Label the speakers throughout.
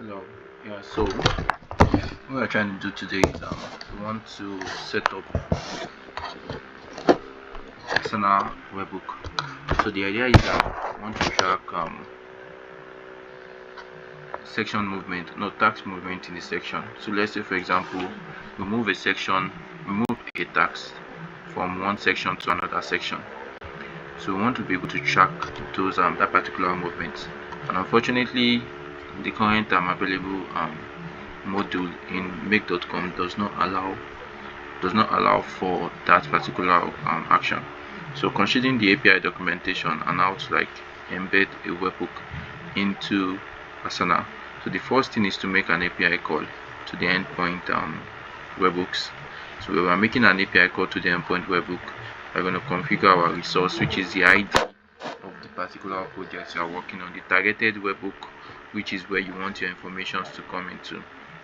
Speaker 1: Hello. Yeah, so what we're trying to do today is we want to set up Asana webhook. So the idea is we want to track section movement, not task movement in the section. So let's say, for example, we move a section, we move a task from one section to another section. So we want to be able to track those that particular movement. And unfortunately, the current available module in make.com does not allow for that particular action. So considering the API documentation and how to embed a webhook into Asana. So the first thing is to make an API call to the endpoint webhooks. So we are making an API call to the endpoint webhook. We're going to configure our resource, which is the ID of the particular project you are working on, the targeted webhook, which is where you want your information to come into.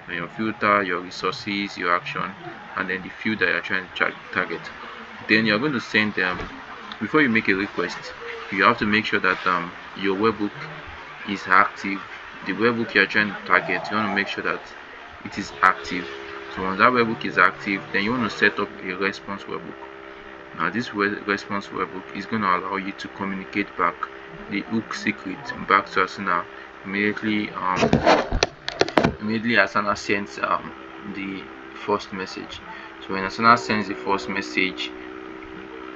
Speaker 1: So your filter, your resources, your action, and then the field that you're trying to target. Then you're going to send them. Before you make a request, you have to make sure that your webhook is active. The webhook you're trying to target, you want to make sure that it is active. So once that webhook is active, then you want to set up a response webhook. Now this response webhook is going to allow you to communicate back the hook secret back to Asana immediately. Immediately Asana sends the first message. So when Asana sends the first message,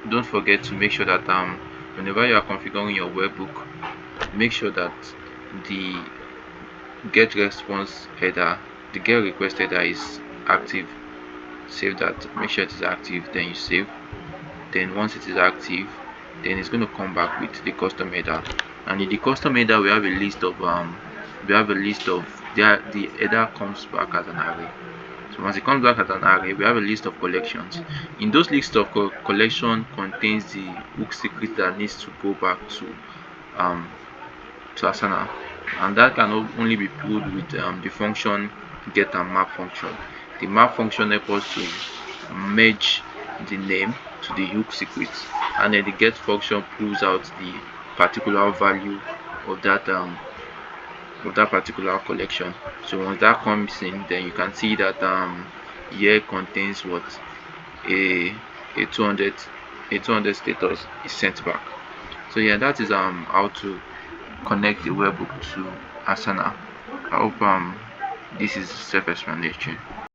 Speaker 1: don't forget to make sure that whenever you are configuring your webhook, make sure that the get response header, the get request header is active. Save that, make sure it is active, then you save. Then once it is active, then it's going to come back with the custom header. And in the custom header, we have a list of the header comes back as an array. So once it comes back as an array, we have a list of collections. In those lists of collection contains the hook secret that needs to go back to Asana, and that can only be pulled with the function get and map function. The map function helps us to merge the name to the hook secret, and then the get function pulls out the particular value of that particular collection. So once that comes in, then you can see that here contains what a 200 status is sent back. So yeah, that is how to connect the webhook to Asana. I hope this is self-explanatory.